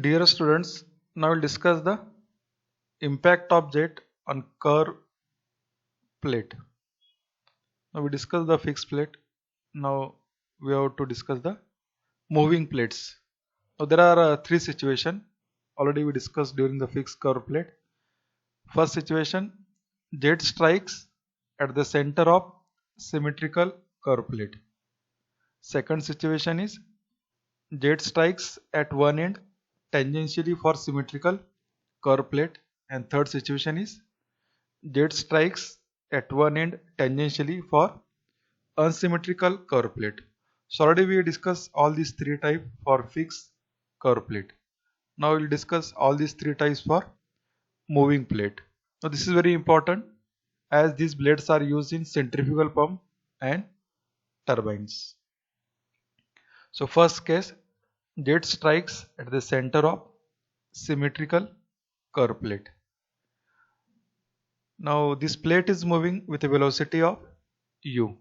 Dear students, now we'll discuss the impact of jet on curve plate. Now we discussed the fixed plate. Now we have to discuss the moving plates. Now there are three situations already we discussed during the fixed curve plate. First situation, jet strikes at the center of symmetrical curve plate. Second situation is jet strikes at one end tangentially for symmetrical curve plate, and third situation is jet strikes at one end tangentially for unsymmetrical curve plate. So already we discussed all these three types for fixed curve plate. Now we will discuss all these three types for moving plate. Now this is very important as these blades are used in centrifugal pump and turbines. So first case, jet strikes at the center of symmetrical curve plate. Now this plate is moving with a velocity of u.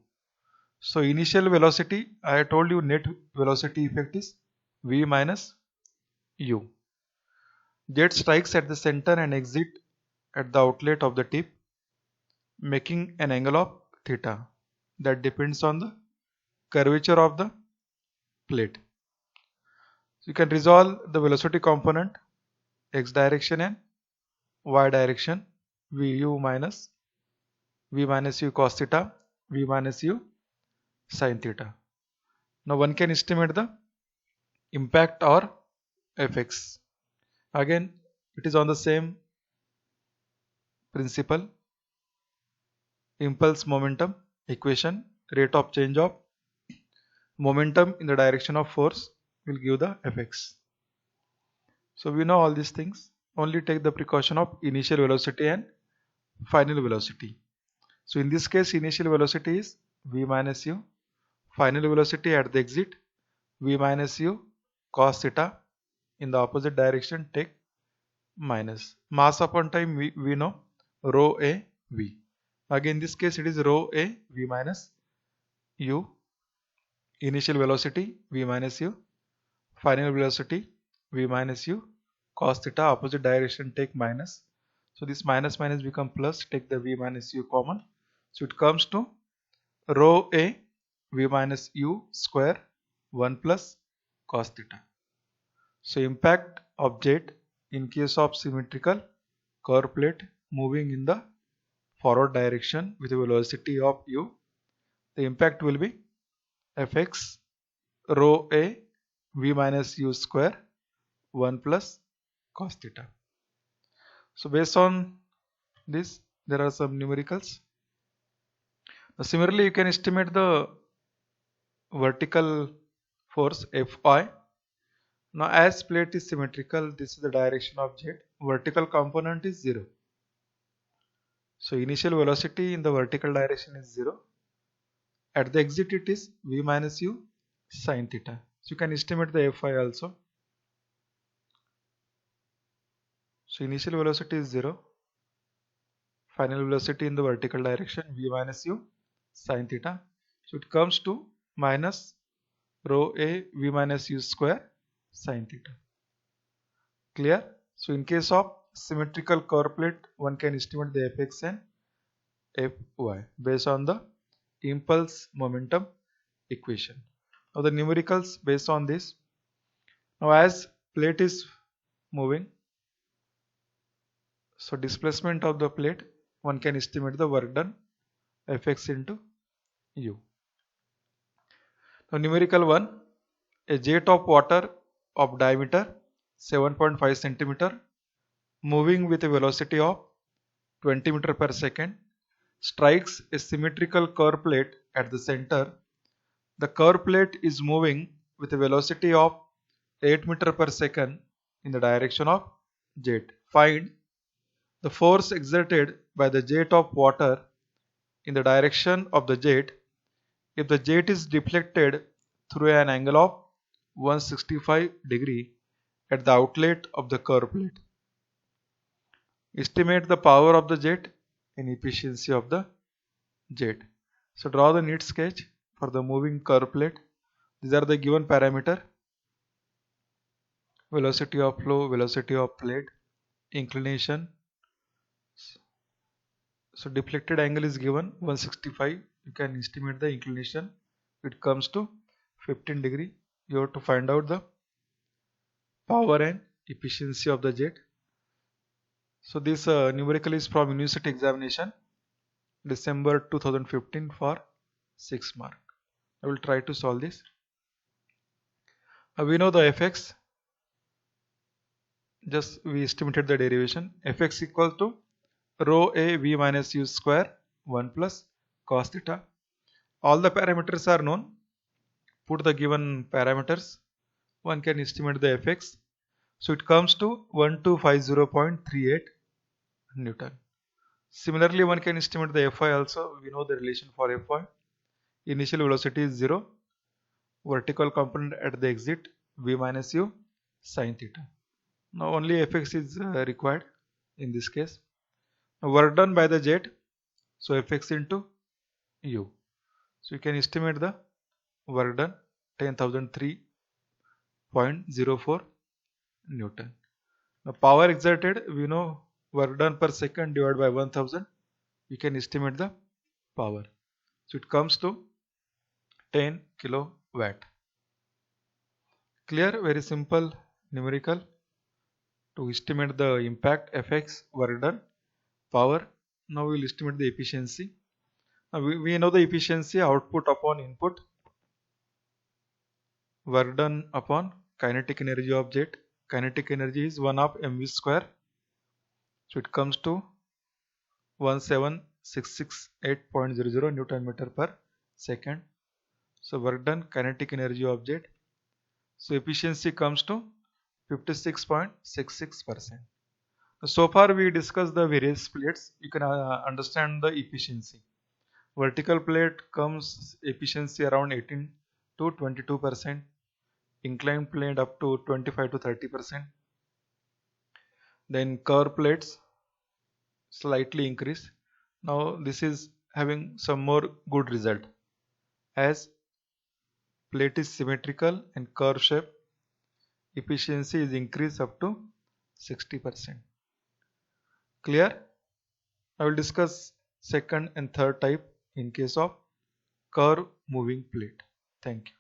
So initial velocity, I told you net velocity effect is v minus u. Jet strikes at the center and exit at the outlet of the tip, making an angle of theta that depends on the curvature of the plate. So you can resolve the velocity component x direction and y direction vu minus v minus u cos theta, v minus u sin theta. Now one can estimate the impact or fx. Again, it is on the same principle. Impulse momentum equation, rate of change of momentum in the direction of force will give the fx. So we know all these things. Only take the precaution of initial velocity and final velocity. So in this case, initial velocity is v minus u, final velocity at the exit v minus u cos theta. In the opposite direction take minus. Mass upon time we know rho a v. Again in this case it is rho a v minus u, initial velocity v minus u, final velocity v minus u cos theta, opposite direction take minus. So this minus minus become plus, take the v minus u common. So it comes to rho a v minus u square 1 plus cos theta. So impact of jet in case of symmetrical curve plate moving in the forward direction with a velocity of u, the impact will be fx rho a v minus u square 1 plus cos theta. So based on this, there are some numericals. Now similarly, you can estimate the vertical force Fy. Now as plate is symmetrical, this is the direction of jet. Vertical component is 0. So initial velocity in the vertical direction is 0. At the exit it is v minus u sin theta. So you can estimate the Fy also. So initial velocity is 0. Final velocity in the vertical direction v minus u sin theta. So it comes to minus rho a v minus u square sin theta. Clear? So in case of symmetrical curve plate, one can estimate the fx and fy based on the impulse momentum equation. Now the numericals based on this. Now as plate is moving, so displacement of the plate, one can estimate the work done fx into u. Now numerical 1, a jet of water of diameter 7.5 centimeter moving with a velocity of 20 meter per second strikes a symmetrical curve plate at the center. The curve plate is moving with a velocity of 8 meter per second in the direction of jet. Find the force exerted by the jet of water in the direction of the jet if the jet is deflected through an angle of 165 degree at the outlet of the curve plate. Estimate the power of the jet and efficiency of the jet. So draw the neat sketch for the moving curve plate. These are the given parameter. velocity of flow, velocity of plate, inclination. So deflected angle is given 165. You can estimate the inclination. It comes to 15 degree. You have to find out the power and efficiency of the jet. So this numerical is from University Examination December 2015 for 6 mark. I will try to solve this. We know the fx. Just we estimated the derivation. Fx equal to rho a v minus u square 1 plus cos theta. All the parameters are known. Put the given parameters. One can estimate the fx. So it comes to 1250.38 Newton. Similarly, one can estimate the Fy also. We know the relation for Fy. Initial velocity is 0. Vertical component at the exit v minus u sin theta. Now only Fx is required in this case. Now work done by the jet. So Fx into u. So you can estimate the work done 10,003.04 Newton. Now power exerted, we know work done per second divided by 1000. You can estimate the power. So it comes to 10 kilowatt. Clear? Very simple numerical to estimate the impact, fx, work done, power. Now we will estimate the efficiency. Now we know the efficiency, output upon input, work done upon kinetic energy of jet. Kinetic energy is 1 of mv square. So it comes to 17668.00 Newton meter per second. So work done, kinetic energy of jet. So efficiency comes to 56.66%. So far we discussed the various plates. You can understand the efficiency. Vertical plate comes efficiency around 18 to 22%. Inclined plate up to 25 to 30%. Then curved plates slightly increase. Now this is having some more good result as plate is symmetrical and curve shape. Efficiency is increased up to 60%. Clear? I will discuss second and third type in case of curve moving plate. Thank you.